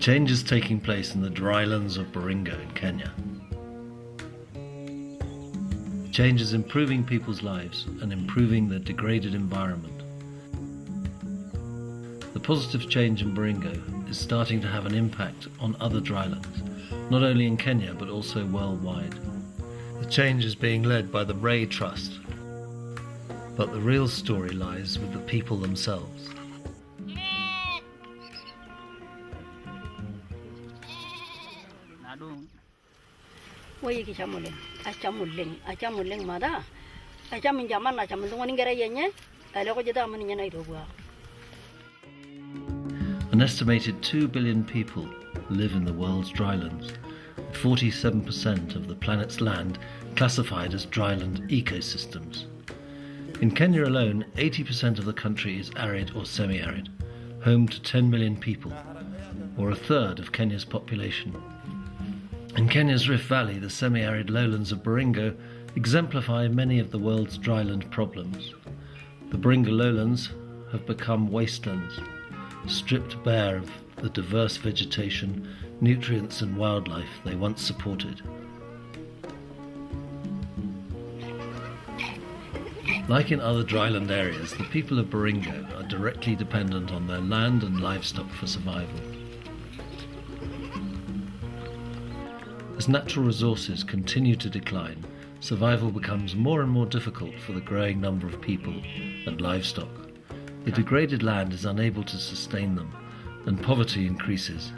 Change is taking place in the drylands of Baringo in Kenya. Change is improving people's lives and improving the degraded environment. The positive change in Baringo is starting to have an impact on other drylands, not only in Kenya but also worldwide. The change is being led by the Ray Trust, but the real story lies with the people themselves. An estimated 2 billion people live in the world's drylands, with 47% of the planet's land classified as dryland ecosystems. In Kenya alone, 80% of the country is arid or semi-arid, home to 10 million people, or a third of Kenya's population. In Kenya's Rift Valley, the semi-arid lowlands of Baringo exemplify many of the world's dryland problems. The Baringo lowlands have become wastelands, stripped bare of the diverse vegetation, nutrients and wildlife they once supported. Like in other dryland areas, the people of Baringo are directly dependent on their land and livestock for survival. As natural resources continue to decline, survival becomes more and more difficult for the growing number of people and livestock. The degraded land is unable to sustain them, and poverty increases.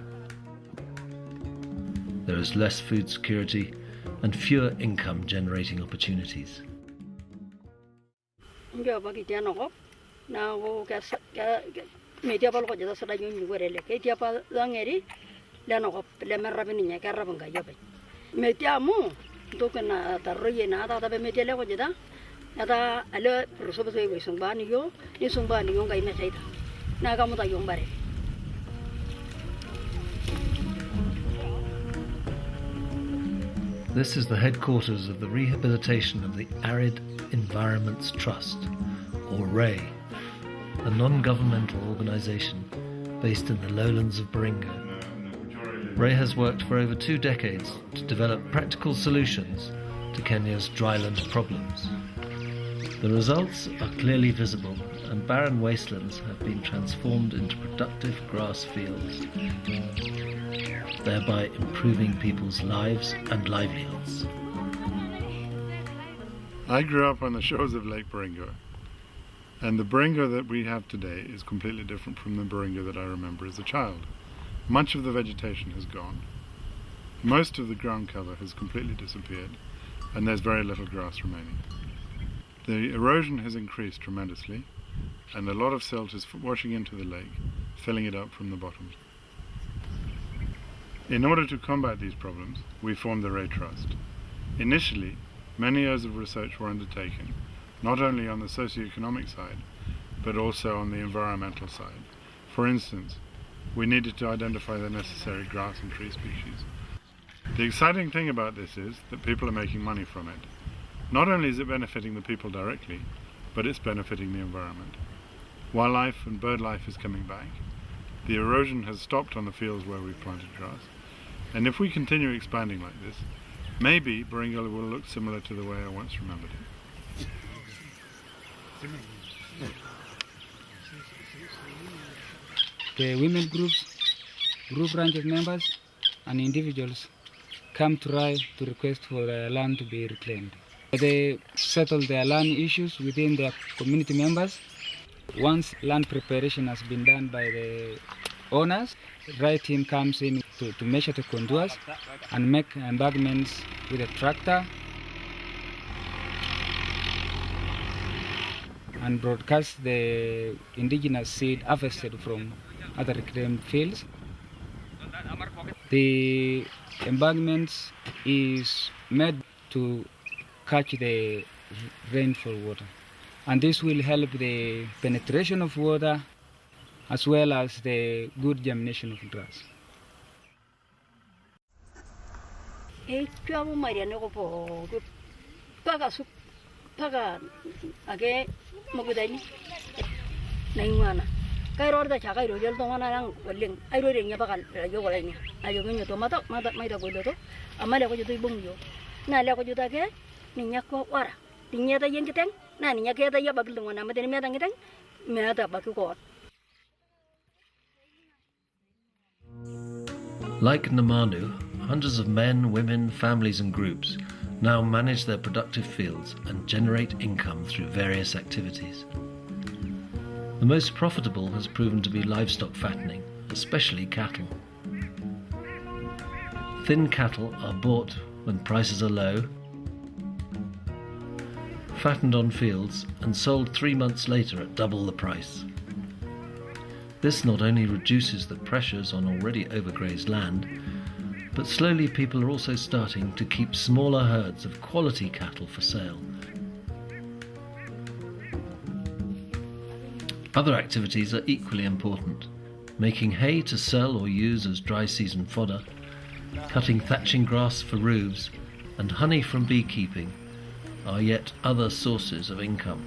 There is less food security and fewer income-generating opportunities. This is the headquarters of the Rehabilitation of the Arid Environments Trust, or RAY, a non-governmental organisation based in the lowlands of Baringo. RAY has worked for over 2 decades to develop practical solutions to Kenya's dryland problems. The results are clearly visible, and barren wastelands have been transformed into productive grass fields, thereby improving people's lives and livelihoods. I grew up on the shores of Lake Baringo, and the Baringo that we have today is completely different from the Baringo that I remember as a child. Much of the vegetation has gone. Most of the ground cover has completely disappeared, and there's very little grass remaining. The erosion has increased tremendously, and a lot of silt is washing into the lake, filling it up from the bottom. In order to combat these problems, we formed the Ray Trust. Initially, many years of research were undertaken, not only on the socio-economic side, but also on the environmental side. For instance, we needed to identify the necessary grass and tree species. The exciting thing about this is that people are making money from it. Not only is it benefiting the people directly, but it's benefiting the environment. Wildlife and bird life is coming back. The erosion has stopped on the fields where we've planted grass. And if we continue expanding like this, maybe Baringo will look similar to the way I once remembered it. The women groups, group ranch members and individuals come to RAI to request for their land to be reclaimed. They settle their land issues within their community members. Once land preparation has been done by the owners, RAI team comes in to measure the contours and make embankments with a tractor and broadcast the indigenous seed harvested from other reclaimed fields. The embankments is made to catch the rainfall water, and this will help the penetration of water as well as the good germination of grass. kairo da cha kairo del to wana nang walling ai ro nya bakal yo wala nya ayo nyo to mata mai da godo to amale ko to bung yo na le ko juta ke ninya ko wara tinya ta yen kiteng na ninya ke ta ya bagil ngona ma den me ta kiteng me ta ba ko. Like Namanu, hundreds of men, women, families and groups now manage their productive fields and generate income through various activities. The most profitable has proven to be livestock fattening, especially cattle. Thin cattle are bought when prices are low, fattened on fields and sold 3 months later at double the price. This not only reduces the pressures on already overgrazed land, but slowly people are also starting to keep smaller herds of quality cattle for sale. Other activities are equally important. Making hay to sell or use as dry season fodder, cutting thatching grass for roofs, and honey from beekeeping are yet other sources of income.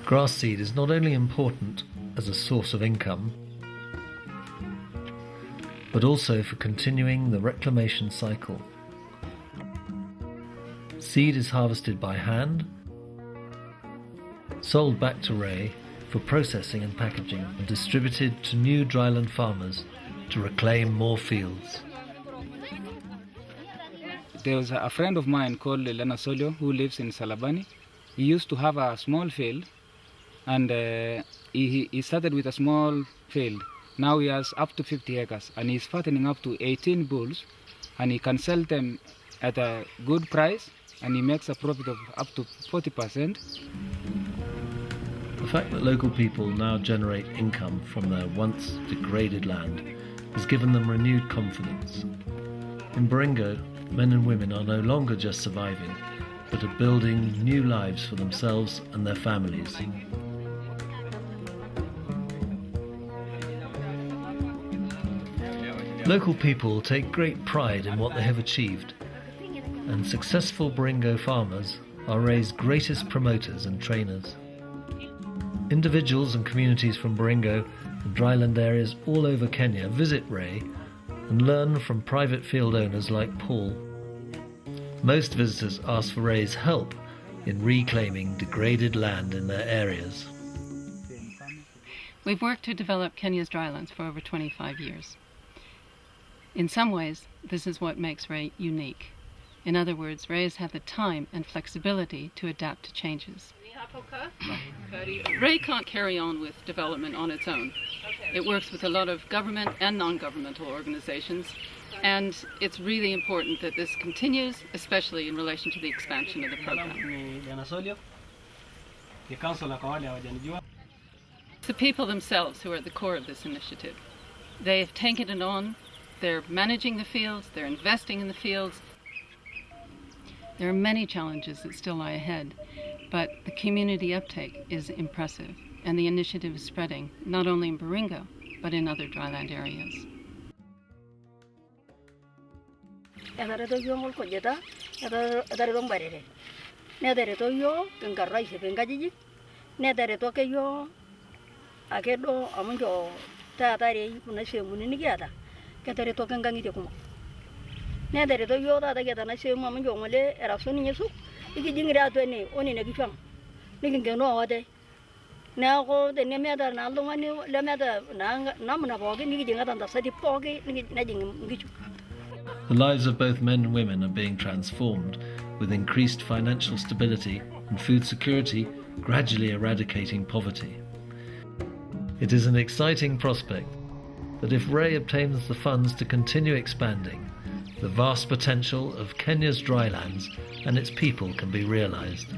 Grass seed is not only important as a source of income, but also for continuing the reclamation cycle. Seed is harvested by hand, sold back to Ray for processing and packaging, and distributed to new dryland farmers to reclaim more fields. There was a friend of mine called Lena Solio who lives in Salabani. He used to have a small field, and he started with a small field. Now he has up to 50 acres, and he's fattening up to 18 bulls, and he can sell them at a good price, and he makes a profit of up to 40%. The fact that local people now generate income from their once degraded land has given them renewed confidence. In Baringo, men and women are no longer just surviving, but are building new lives for themselves and their families. Local people take great pride in what they have achieved, and successful Baringo farmers are Ray's greatest promoters and trainers. Individuals and communities from Baringo and dryland areas all over Kenya visit Ray and learn from private field owners like Paul. Most visitors ask for Ray's help in reclaiming degraded land in their areas. We've worked to develop Kenya's drylands for over 25 years. In some ways, this is what makes Ray unique. In other words, Ray has had the time and flexibility to adapt to changes. Ray can't carry on with development on its own. It works with a lot of government and non-governmental organizations, and it's really important that this continues, especially in relation to the expansion of the program. It's the people themselves who are at the core of this initiative. They have taken it on, they're managing the fields, they're investing in the fields. There are many challenges that still lie ahead, but the community uptake is impressive, and the initiative is spreading, not only in Baringo, but in other dryland areas. The lives of both men and women are being transformed, with increased financial stability and food security gradually eradicating poverty. It is an exciting prospect that if Ray obtains the funds to continue expanding, the vast potential of Kenya's drylands and its people can be realized.